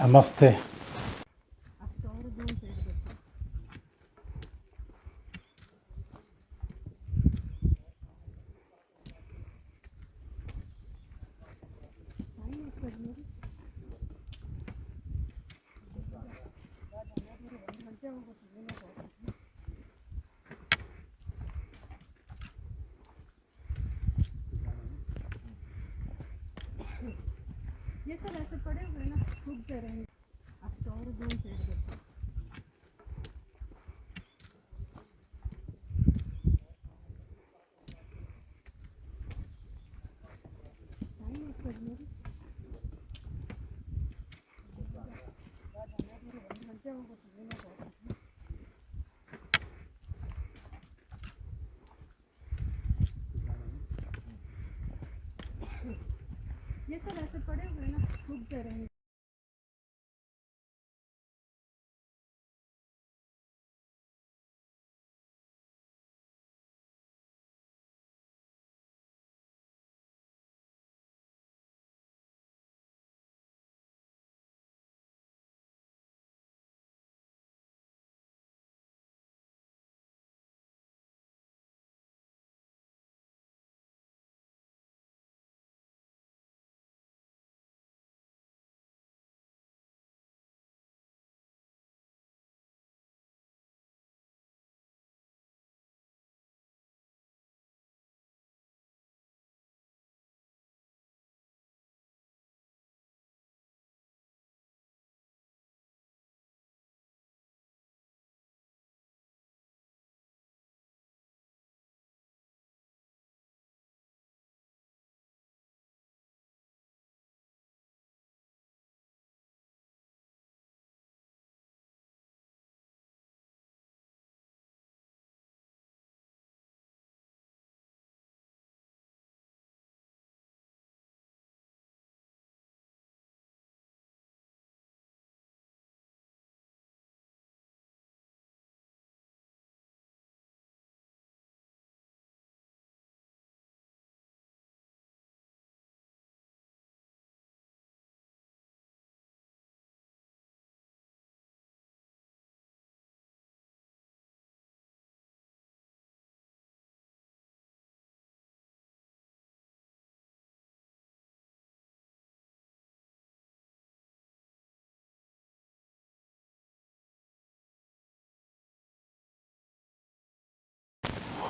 ನಮಸ್ತೆ. ये सब ऐसे पड़े हुए ना सूख जा रहे हैं। स्टोर दूर से ये सब ऐसे पड़े हुए ना सूख जा रहे हैं।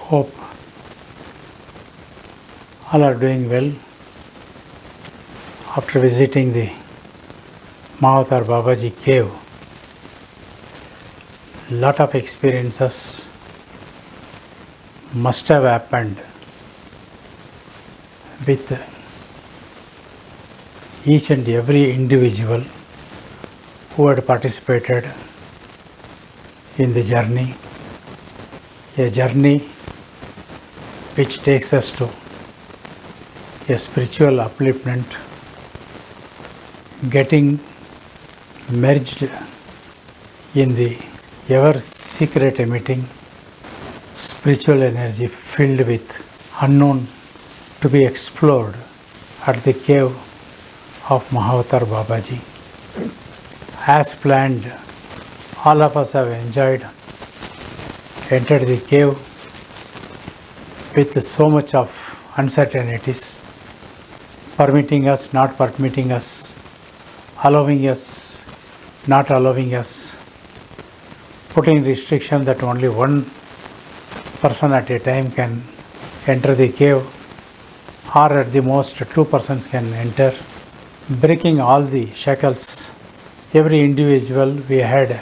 Hope all are doing well after visiting the Mahavatar Babaji cave. Lot of experiences must have happened with each and every individual who had participated in the journey, a journey which takes us to a spiritual upliftment, getting merged in the ever secret emitting spiritual energy filled with unknown to be explored at the cave of Mahavatar Babaji. As planned, all of us have entered the cave with so much of uncertainties, permitting us, not permitting us, allowing us, not allowing us, putting restriction that only one person at a time can enter the cave, or at the most 2 persons can enter, breaking all the shackles. Every individual, we had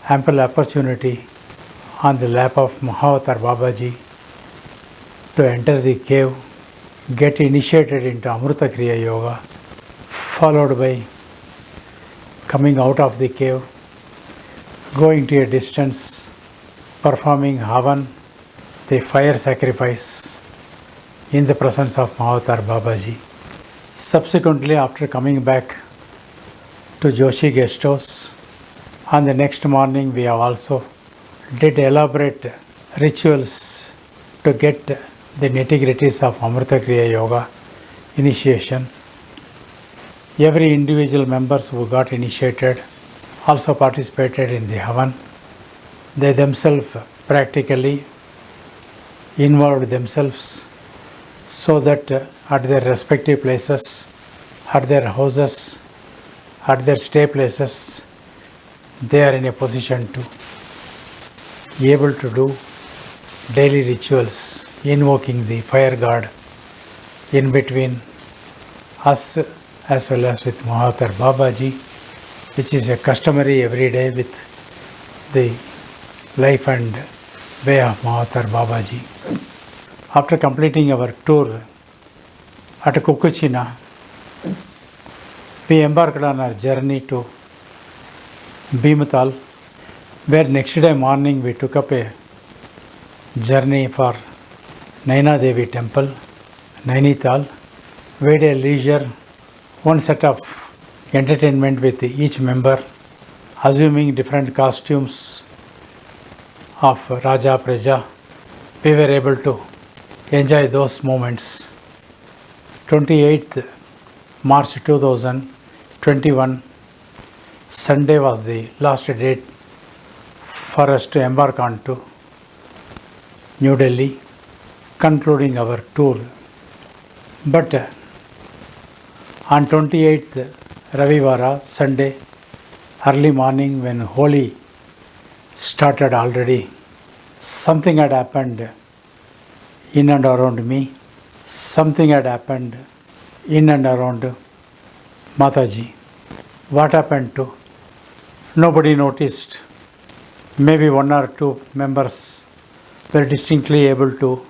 ample opportunity on the lap of Mahavatar Babaji to enter the cave, get initiated into Amrita Kriya Yoga, followed by coming out of the cave, going to a distance, performing Havan, the fire sacrifice in the presence of Mahavatar Babaji. Subsequently, after coming back to Joshi Guest House, on the next morning we have also did elaborate rituals to get the nitty-gritties of Amrita Kriya Yoga initiation. Every individual members who got initiated also participated in the Havan. They themselves practically involved themselves so that at their respective places, at their houses, at their stay places, they are in a position to be able to do daily rituals, invoking the fire god in between us as well as with Mahatar Babaji, which is a customary every day with the life and way of Mahatar Babaji. After completing our tour at Kukuchina, we embarked on our journey to Bhimatal, where next day morning we took up a journey for Naina Devi temple, Nainital. We had a leisure, one set of entertainment with each member, assuming different costumes of Raja Praja. We were able to enjoy those moments. 28th March 2021, Sunday was the last date for us to embark on to New Delhi, concluding our tour. But on 28th Ravivara, Sunday, early morning when Holi started already, something had happened in and around me. Something had happened in and around Mataji. What happened to? Nobody noticed. Maybe one or two members were distinctly able to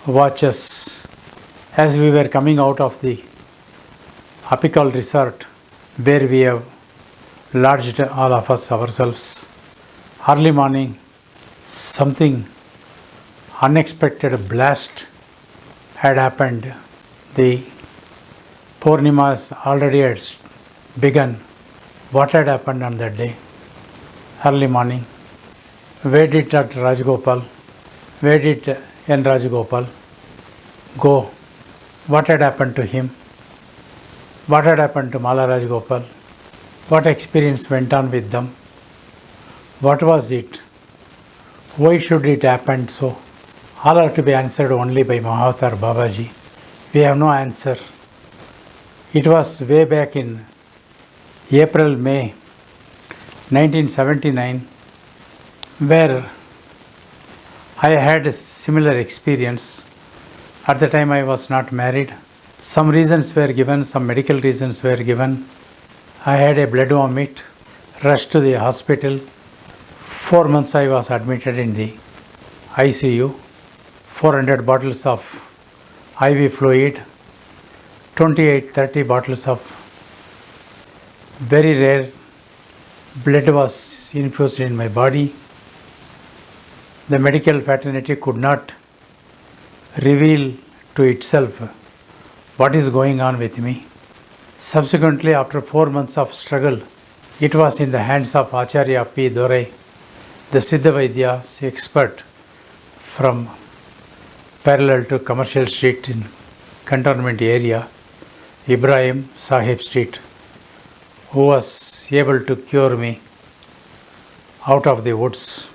watch us as we were coming out of the apical resort where we have lodged all of us ourselves. Early morning, something unexpected blast had happened. The Purnimas already had begun. What had happened on that day? Early morning. Where did Dr. Rajgopal, where did N. Rajgopal go? What had happened to him? What had happened to Mala Rajgopal? What experience went on with them? What was it? Why should it happen so? All are to be answered only by Mahatar Babaji. We have no answer. It was way back in April, May 1979 where I had a similar experience. At the time I was not married. Some reasons were given, some medical reasons were given. I had a blood vomit, rushed to the hospital. 4 months I was admitted in the ICU. 400 bottles of IV fluid, 28-30 bottles of very rare blood was infused in my body. The medical fraternity could not reveal to itself what is going on with me. Subsequently, after 4 months of struggle, it was in the hands of Acharya P. Dorai, the Siddha Vaidya expert from parallel to Commercial Street in cantonment area, Ibrahim Sahib Street, who was able to cure me out of the woods,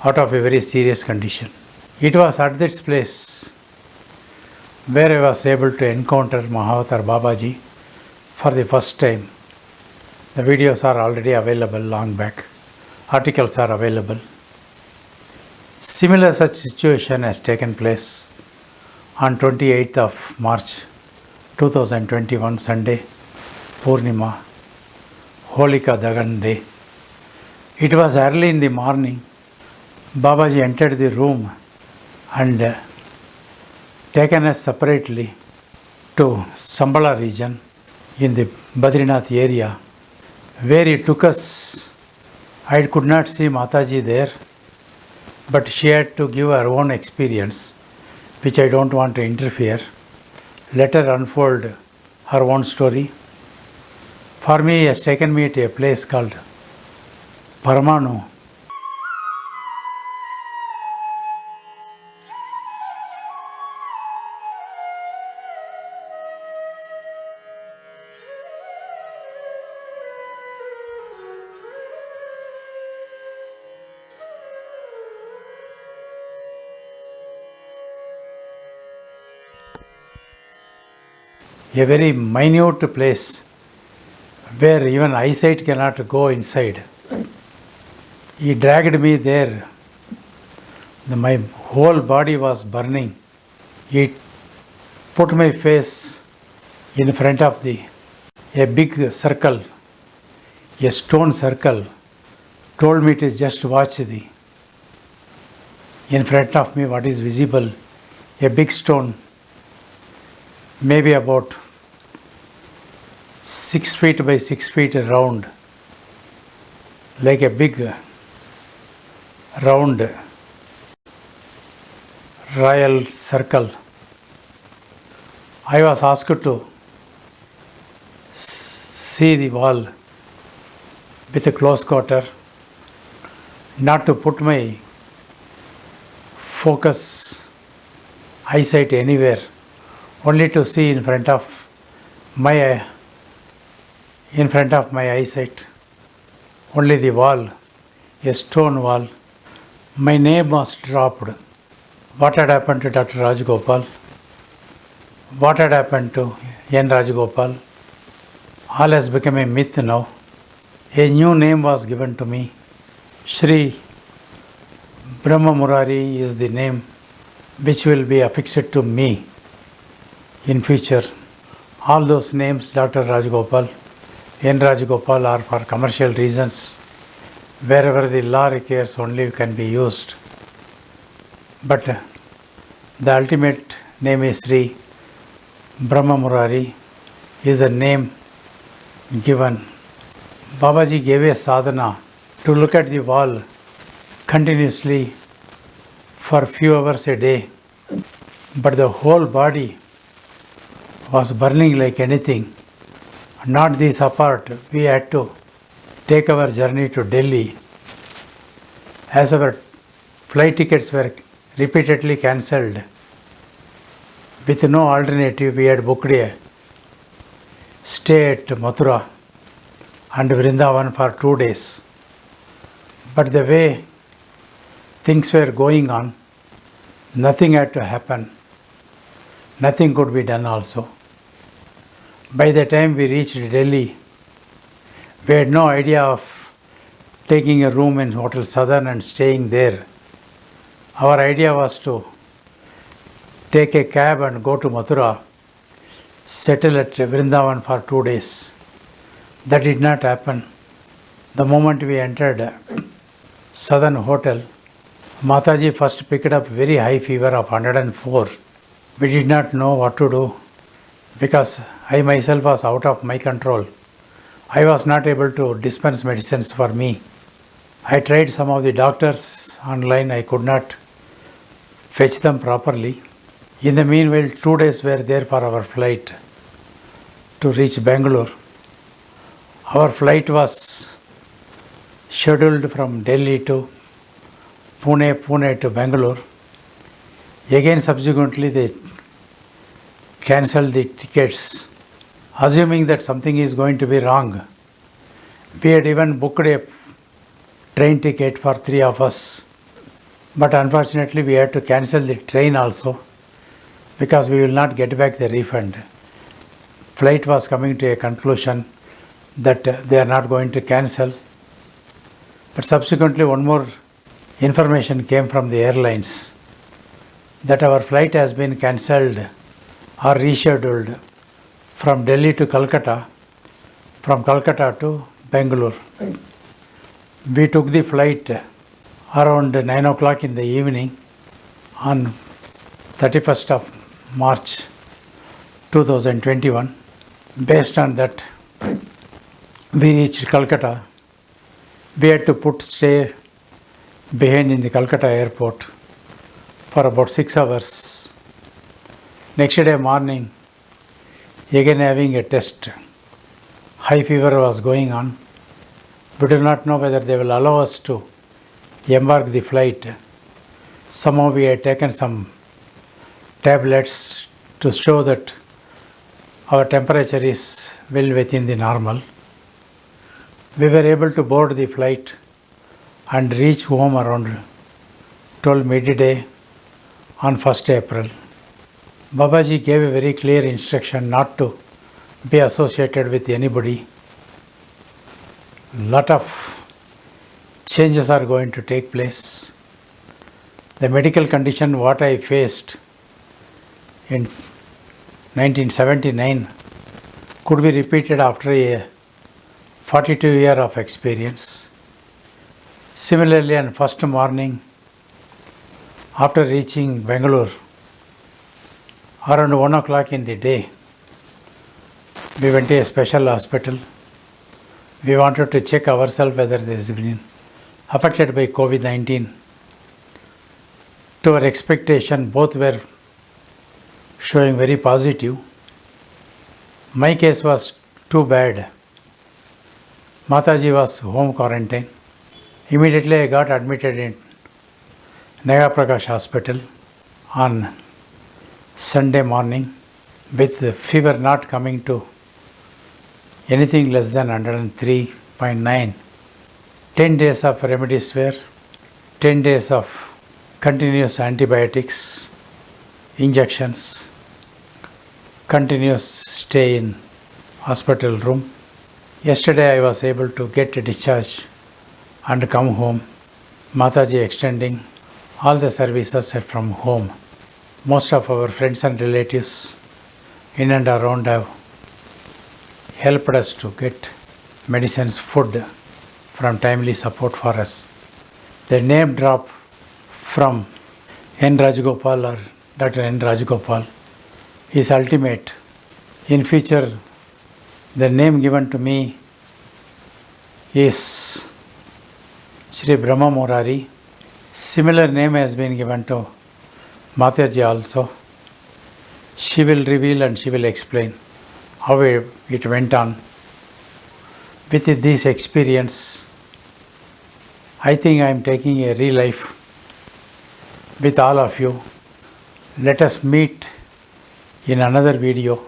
out of a very serious condition. It was at this place where I was able to encounter Mahavatar Babaji for the first time. The videos are already available long back. Articles are available. Similar such situation has taken place on 28th of March 2021 Sunday, Purnima, Holika Dagan day. It was early in the morning. Babaji entered the room and taken us separately to Sambala region in the Badrinath area, where he took us. I could not see Mataji there, but she had to give her own experience, which I don't want to interfere. Let her unfold her own story. For me, he has taken me to a place called Paramanu. a very minute place where even eyesight cannot go inside. He dragged me there. My whole body was burning. He put my face in front of a big circle, a stone circle, told me to just watch in front of me what is visible, a big stone, maybe about 6 feet by 6 feet round, like a big round royal circle. I was asked to see the wall with a close quarter, not to put my focus eyesight anywhere, only to see in front of my eyesight, only the wall, a stone wall. My name was dropped. What had happened to Dr. Rajagopal? What had happened to N. Rajagopal? All has become a myth now. A new name was given to me. Shri Brahma Murari is the name which will be affixed to me in future. All those names, Dr. Rajagopal, N. Rajagopal, are for commercial reasons. Wherever the law requires only can be used. But the ultimate name is Sri Brahma Murari, is a name given. Babaji gave a sadhana to look at the wall continuously for few hours a day, but the whole body was burning like anything. Not this apart, we had to take our journey to Delhi. As our flight tickets were repeatedly cancelled, with no alternative, we had booked a stay at Mathura and Vrindavan for 2 days. But the way things were going on, nothing had to happen. Nothing could be done also. By the time we reached Delhi, we had no idea of taking a room in Hotel Southern and staying there. Our idea was to take a cab and go to Mathura, settle at Vrindavan for 2 days. That did not happen. The moment we entered Southern Hotel, Mataji first picked up very high fever of 104. We did not know what to do because I myself was out of my control. I was not able to dispense medicines for me. I tried some of the doctors online, I could not fetch them properly. In the meanwhile, 2 days were there for our flight to reach Bangalore. Our flight was scheduled from Delhi to Pune to Bangalore. Again, subsequently, they cancelled the tickets, assuming that something is going to be wrong. We had even booked a train ticket for 3 of us, but unfortunately, we had to cancel the train also because we will not get back the refund. Flight was coming to a conclusion that they are not going to cancel. But subsequently, one more information came from the airlines that our flight has been cancelled or rescheduled from Delhi to Calcutta, from Calcutta to Bangalore. We took the flight around 9 o'clock in the evening on 31st of March 2021. Based on that, we reached Calcutta. We had to stay behind in the Calcutta airport for about 6 hours. Next day morning, again having a test. High fever was going on. We do not know whether they will allow us to embark the flight. Somehow we had taken some tablets to show that our temperature is well within the normal. We were able to board the flight and reach home around 12 midday on 1st April. Babaji gave a very clear instruction not to be associated with anybody. Lot of changes are going to take place. The medical condition what I faced in 1979 could be repeated after a 42 year of experience. Similarly, on first morning after reaching Bangalore around 1 o'clock in the day, we went to a special hospital. We wanted to check ourselves whether there has been affected by COVID-19. To our expectation, both were showing very positive. My case was too bad. Mataji was home quarantine. Immediately I got admitted in Naga Prakash Hospital on Sunday morning with fever not coming to anything less than 103.9. 10 days of remdesivir, 10 days of continuous antibiotics, injections, continuous stay in hospital room. Yesterday I was able to get a discharge and come home. Mataji extending all the services from home. Most of our friends and relatives in and around have helped us to get medicines, food from timely support for us. The name drop from N. Rajagopal or Dr. N. Rajagopal is ultimate. In future, the name given to me is Shri Brahma Murari. Similar name has been given to Mataji also. She will reveal and she will explain how it went on. With this experience, I think I am taking a real life with all of you. Let us meet in another video.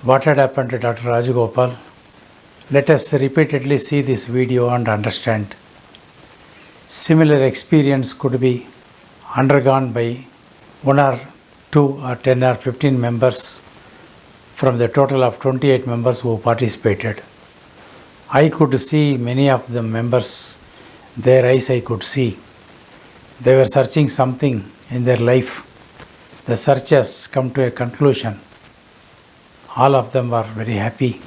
What had happened to Dr. Rajagopal? Let us repeatedly see this video and understand. Similar experience could be undergone by 1 or 2 or 10 or 15 members from the total of 28 members who participated. I could see many of the members, their eyes I could see. They were searching something in their life. The search has come to a conclusion. All of them were very happy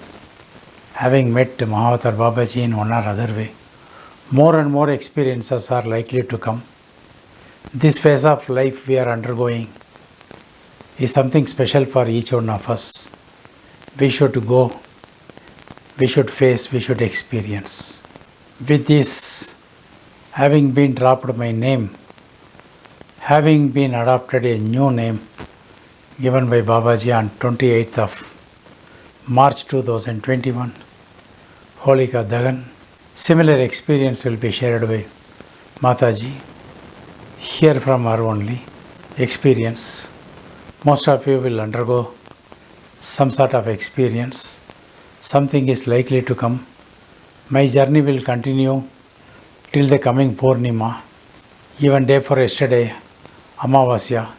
having met Mahavatar Babaji in one or other way. More and more experiences are likely to come. This phase of life we are undergoing is something special for each one of us. We should go, we should face, we should experience. With this, having been dropped my name, having been adopted a new name given by Babaji on 28th of March 2021, Holika Dagan. Similar experience will be shared by Mataji. Hear from her only experience. Most of you will undergo some sort of experience. Something is likely to come. My journey will continue till the coming Purnima. Even day for yesterday, Amavasya,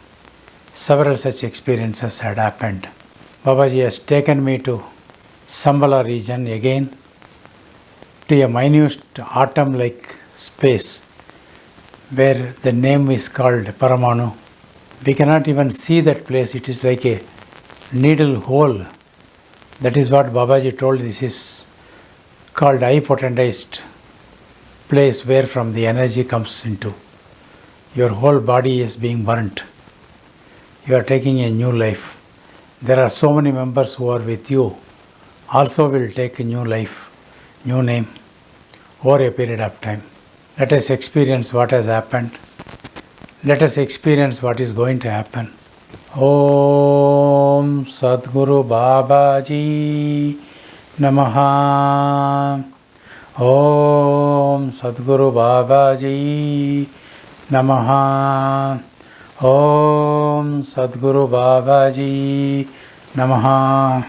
several such experiences had happened. Babaji has taken me to Sambala region again, to a minute atom-like space where the name is called Paramanu. We cannot even see that place. It is like a needle hole. That is what Babaji told. This is called hypotentized place where from the energy comes into. Your whole body is being burnt. You are taking a new life. There are so many members who are with you also will take a new life, new name over a period of time. Let us experience what has happened. Let us experience what is going to happen. Om Sadguru Babaji Namaha. Om Sadguru Babaji Namaha. Om Sadguru Babaji Namaha.